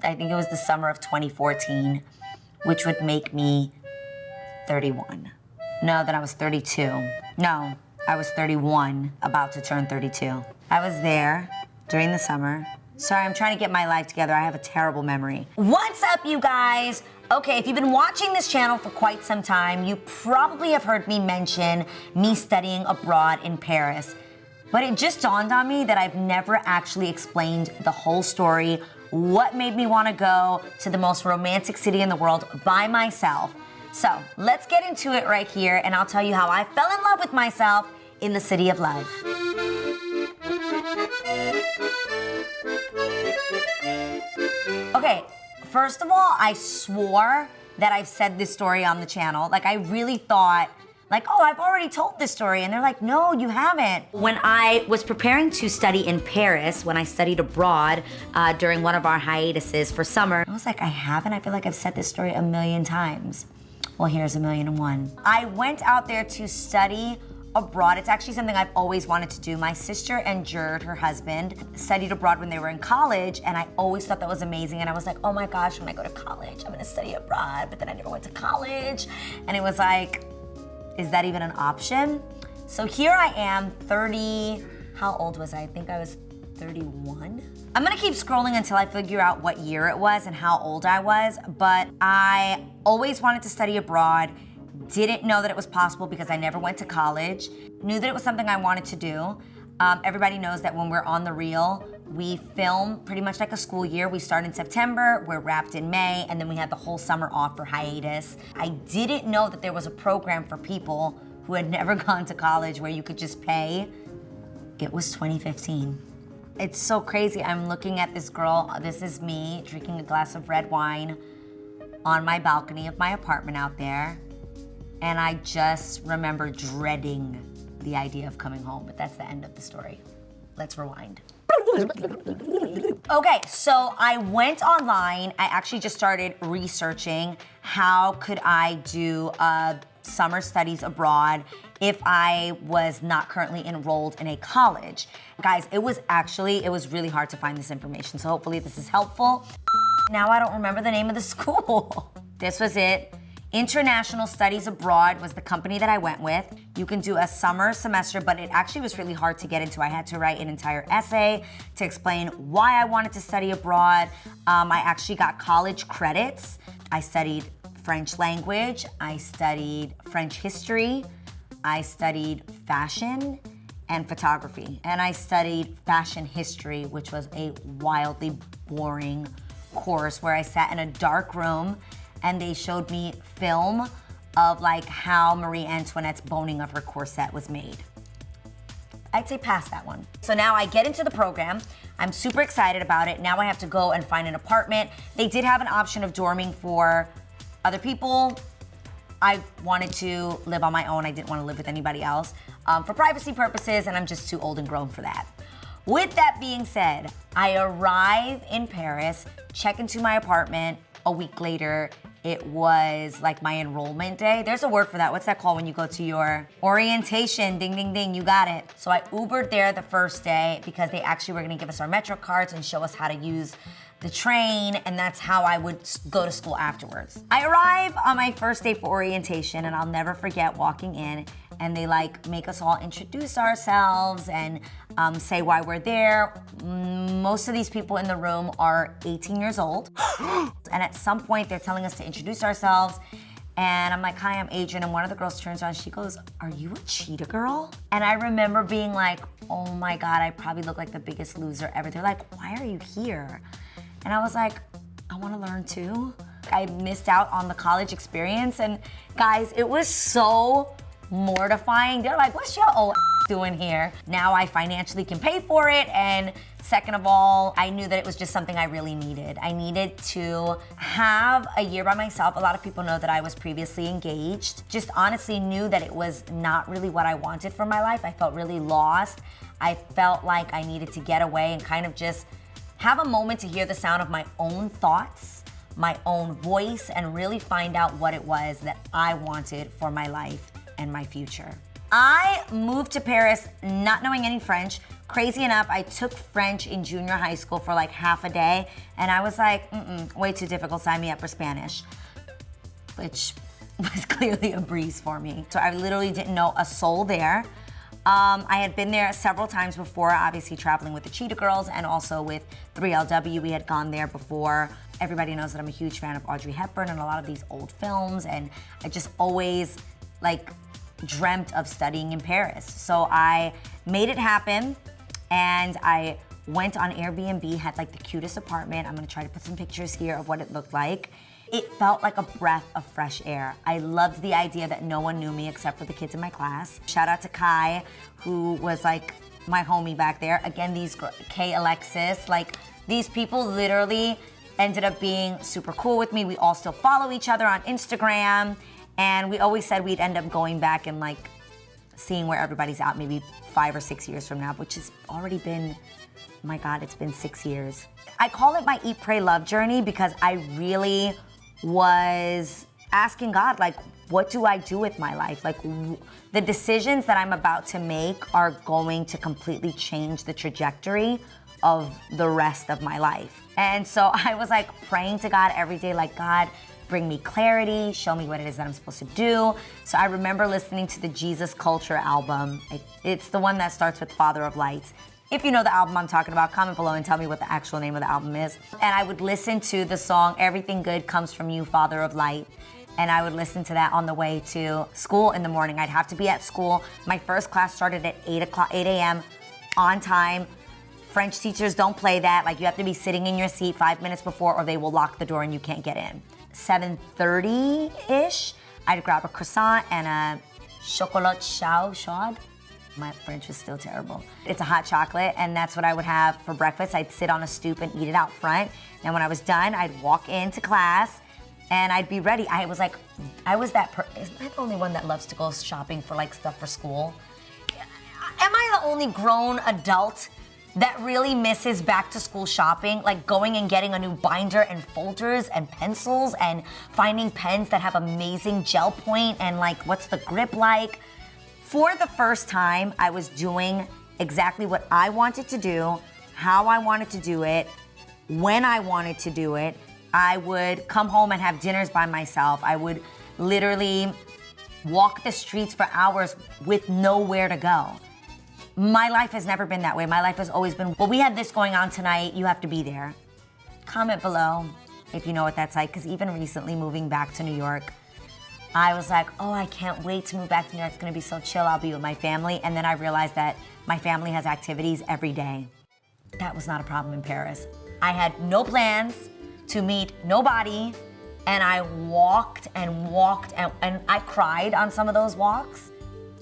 I think it was the summer of 2014, which would make me 31. No, then I was 32. No, I was 31, about to turn 32. I was there during the summer. Sorry, I'm trying to get my life together. I have a terrible memory. What's up, you guys? Okay, if you've been watching this channel for quite some time, you probably have heard me mention me studying abroad in Paris. But it just dawned on me that I've never actually explained the whole story, what made me want to go to the most romantic city in the world by myself. So let's get into it right here, and I'll tell you how I fell in love with myself in the city of love. Okay, first of all, I swore that I've said this story on the channel. Like, I really thought, like, oh, I've already told this story. And they're like, no, you haven't. When I was preparing to study in Paris, when I studied abroad during one of our hiatuses for summer, I was like, I haven't? I feel like I've said this story a million times. Well, here's 1,000,001. I went out there to study abroad. It's actually something I've always wanted to do. My sister and Jared, her husband, studied abroad when they were in college, and I always thought that was amazing. And I was like, oh my gosh, when I go to college, I'm gonna study abroad, but then I never went to college. And it was like, is that even an option? So here I am, 30, how old was I? I think I was 31. I'm gonna keep scrolling until I figure out what year it was and how old I was, but I always wanted to study abroad, didn't know that it was possible because I never went to college, knew that it was something I wanted to do. Everybody knows that when we're on The Real, we film pretty much like a school year. We start in September, we're wrapped in May, and then we had the whole summer off for hiatus. I didn't know that there was a program for people who had never gone to college where you could just pay. It was 2015. It's so crazy. I'm looking at this girl. This is me drinking a glass of red wine on my balcony of my apartment out there. And I just remember dreading the idea of coming home, but that's the end of the story. Let's rewind. Okay, so I went online. I actually just started researching how could I do summer studies abroad if I was not currently enrolled in a college. Guys, it was really hard to find this information, so hopefully this is helpful. Now I don't remember the name of the school. This was it. International Studies Abroad was the company that I went with. You can do a summer semester, but it actually was really hard to get into. I had to write an entire essay to explain why I wanted to study abroad. I actually got college credits. I studied French language, I studied French history, I studied fashion and photography. And I studied fashion history, which was a wildly boring course where I sat in a dark room and they showed me film of like how Marie Antoinette's boning of her corset was made. I'd say pass that one. So now I get into the program. I'm super excited about it. Now I have to go and find an apartment. They did have an option of dorming for other people. I wanted to live on my own. I didn't want to live with anybody else for privacy purposes, and I'm just too old and grown for that. With that being said, I arrive in Paris, check into my apartment. A week later, it was like my enrollment day. There's a word for that. What's that called when you go to your orientation? Ding, ding, ding, you got it. So I Ubered there the first day because they actually were gonna give us our Metro cards and show us how to use the train, and that's how I would go to school afterwards. I arrive on my first day for orientation, and I'll never forget walking in, and they like make us all introduce ourselves and say why we're there. Most of these people in the room are 18 years old. And at some point they're telling us to introduce ourselves. And I'm like, hi, I'm Adrienne. And one of the girls turns around, she goes, are you a cheetah girl? And I remember being like, oh my God, I probably look like the biggest loser ever. They're like, why are you here? And I was like, I wanna learn too. I missed out on the college experience. And guys, it was so mortifying. They're like, what's your old doing here? Now I financially can pay for it, and second of all, I knew that it was just something I really needed. I needed to have a year by myself. A lot of people know that I was previously engaged. Just honestly knew that it was not really what I wanted for my life. I felt really lost. I felt like I needed to get away and kind of just have a moment to hear the sound of my own thoughts, my own voice, and really find out what it was that I wanted for my life and my future. I moved to Paris not knowing any French, Crazy enough, I took French in junior high school for like half a day, and I was like, way too difficult, sign me up for Spanish, which was clearly a breeze for me. So I literally didn't know a soul there. I had been there several times before, obviously traveling with the Cheetah Girls and also with 3LW. We had gone there before. Everybody knows that I'm a huge fan of Audrey Hepburn and a lot of these old films, and I just always like dreamt of studying in Paris. So I made it happen, and I went on Airbnb, had like the cutest apartment. I'm gonna try to put some pictures here of what it looked like. It felt like a breath of fresh air. I loved the idea that no one knew me except for the kids in my class. Shout out to Kai, who was like my homie back there. Again, these Kay, Alexis, like these people literally ended up being super cool with me. We all still follow each other on Instagram, and we always said we'd end up going back and like seeing where everybody's at maybe 5 or 6 years from now, which has already been, my God, it's been 6 years. I call it my Eat, Pray, Love journey because I really was asking God, like, what do I do with my life? Like, the decisions that I'm about to make are going to completely change the trajectory of the rest of my life. And so I was like praying to God every day, like, God, bring me clarity, show me what it is that I'm supposed to do. So I remember listening to the Jesus Culture album. It's the one that starts with Father of Lights. If you know the album I'm talking about, comment below and tell me what the actual name of the album is. And I would listen to the song, Everything Good Comes From You, Father of Light. And I would listen to that on the way to school in the morning. I'd have to be at school. My first class started at 8 a.m. on time. French teachers don't play that. Like, you have to be sitting in your seat 5 minutes before or they will lock the door and you can't get in. 7:30-ish, I'd grab a croissant and a chocolat chaud. My French was still terrible. It's a hot chocolate, and that's what I would have for breakfast. I'd sit on a stoop and eat it out front. And when I was done, I'd walk into class and I'd be ready. I was that is I the only one that loves to go shopping for like stuff for school? Am I the only grown adult that really misses back to school shopping? Like going and getting a new binder and folders and pencils and finding pens that have amazing gel point and like, what's the grip like? For the first time, I was doing exactly what I wanted to do, how I wanted to do it, when I wanted to do it. I would come home and have dinners by myself. I would literally walk the streets for hours with nowhere to go. My life has never been that way. My life has always been, well, we have this going on tonight, you have to be there. Comment below if you know what that's like, because even recently moving back to New York, I was like, oh, I can't wait to move back to New York. It's gonna be so chill, I'll be with my family. And then I realized that my family has activities every day. That was not a problem in Paris. I had no plans to meet nobody, and I walked and walked, and I cried on some of those walks.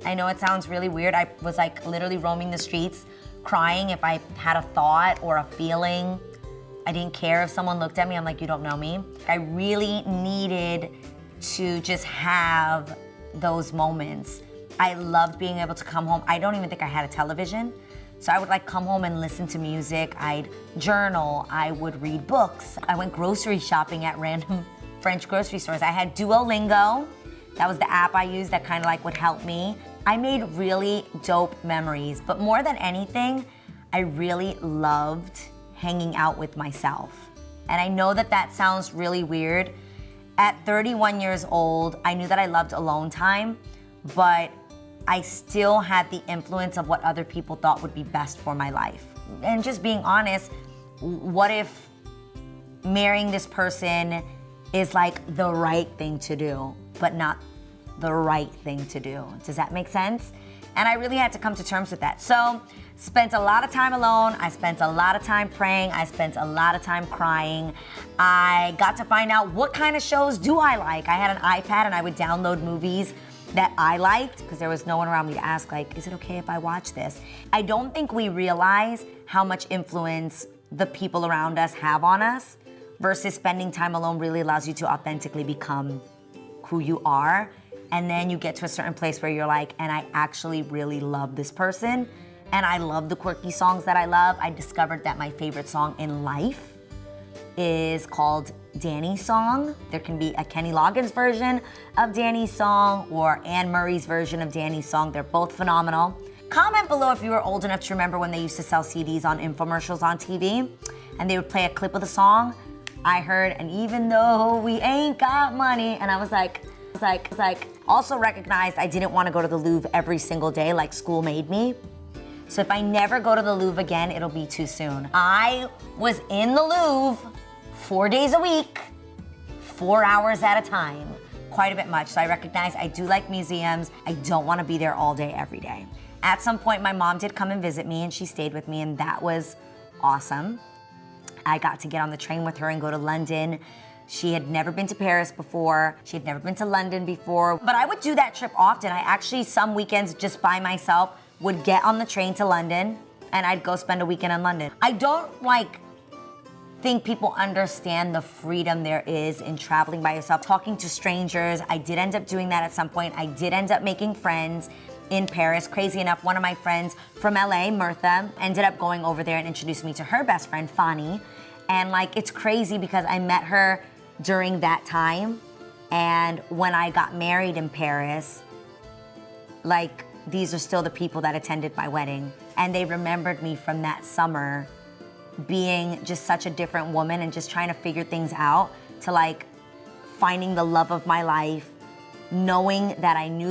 I know it sounds really weird. I was like literally roaming the streets, crying if I had a thought or a feeling. I didn't care if someone looked at me. I'm like, you don't know me. I really needed to just have those moments. I loved being able to come home. I don't even think I had a television. So I would like come home and listen to music. I'd journal, I would read books. I went grocery shopping at random French grocery stores. I had Duolingo. That was the app I used that kind of like would help me. I made really dope memories, but more than anything, I really loved hanging out with myself. And I know that that sounds really weird. At 31 years old, I knew that I loved alone time, but I still had the influence of what other people thought would be best for my life. And just being honest, what if marrying this person is like the right thing to do, but not the right thing to do? Does that make sense? And I really had to come to terms with that. So, spent a lot of time alone. I spent a lot of time praying. I spent a lot of time crying. I got to find out what kind of shows do I like. I had an iPad and I would download movies that I liked because there was no one around me to ask, like, is it okay if I watch this? I don't think we realize how much influence the people around us have on us versus spending time alone really allows you to authentically become who you are. And then you get to a certain place where you're like, and I actually really love this person. And I love the quirky songs that I love. I discovered that my favorite song in life is called Danny's Song. There can be a Kenny Loggins version of Danny's Song or Anne Murray's version of Danny's Song. They're both phenomenal. Comment below if you were old enough to remember when they used to sell CDs on infomercials on TV and they would play a clip of the song. I heard, and even though we ain't got money, and I was like, also recognized I didn't want to go to the Louvre every single day like school made me. So if I never go to the Louvre again, it'll be too soon. I was in the Louvre 4 days a week, 4 hours at a time, quite a bit much. So I recognize I do like museums. I don't want to be there all day, every day. At some point, my mom did come and visit me and she stayed with me and that was awesome. I got to get on the train with her and go to London. She had never been to Paris before. She had never been to London before. But I would do that trip often. I actually, some weekends just by myself, would get on the train to London and I'd go spend a weekend in London. I don't think people understand the freedom there is in traveling by yourself, talking to strangers. I did end up doing that at some point. I did end up making friends in Paris. Crazy enough, one of my friends from LA, Mirtha, ended up going over there and introduced me to her best friend, Fani. And it's crazy because I met her during that time. And when I got married in Paris, these are still the people that attended my wedding. And they remembered me from that summer being just such a different woman and just trying to figure things out to finding the love of my life, knowing that I knew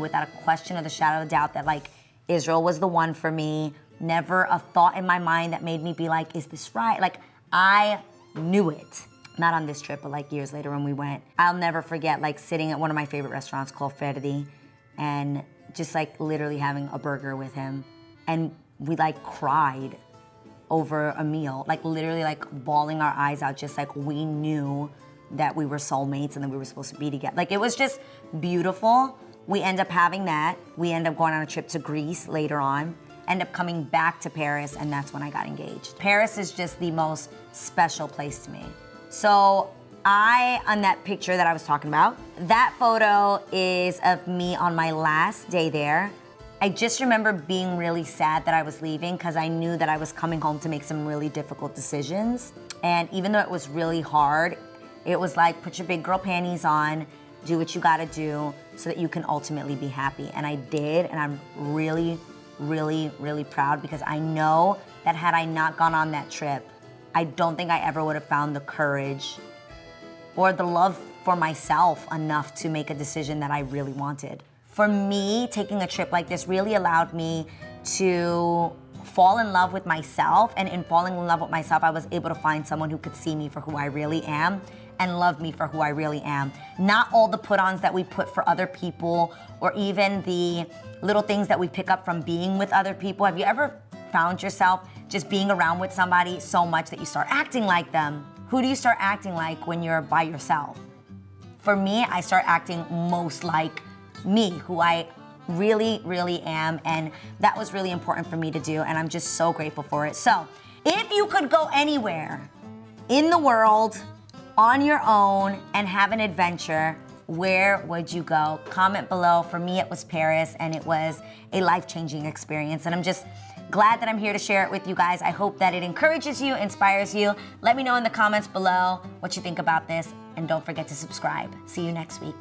without a question or the shadow of a doubt that Israel was the one for me. Never a thought in my mind that made me be is this right? I knew it. Not on this trip, but years later when we went. I'll never forget sitting at one of my favorite restaurants called Ferdi and just literally having a burger with him. And we cried over a meal, literally bawling our eyes out, just we knew that we were soulmates and that we were supposed to be together. It was just beautiful. We end up having that. We end up going on a trip to Greece later on, end up coming back to Paris, and that's when I got engaged. Paris is just the most special place to me. So on that picture that I was talking about, that photo is of me on my last day there. I just remember being really sad that I was leaving because I knew that I was coming home to make some really difficult decisions. And even though it was really hard, it was put your big girl panties on, do what you gotta do so that you can ultimately be happy. And I did, and I'm really, really, really proud because I know that had I not gone on that trip, I don't think I ever would have found the courage or the love for myself enough to make a decision that I really wanted. For me, taking a trip like this really allowed me to fall in love with myself, and in falling in love with myself, I was able to find someone who could see me for who I really am and love me for who I really am. Not all the put-ons that we put for other people or even the little things that we pick up from being with other people. Have you ever found yourself just being around with somebody so much that you start acting like them? Who do you start acting like when you're by yourself? For me, I start acting most like me, who I really, really am, and that was really important for me to do, and I'm just so grateful for it. So, if you could go anywhere in the world on your own and have an adventure, where would you go? Comment below. For me, it was Paris, and it was a life-changing experience, and I'm just glad that I'm here to share it with you guys. I hope that it encourages you, inspires you. Let me know in the comments below what you think about this, and don't forget to subscribe. See you next week.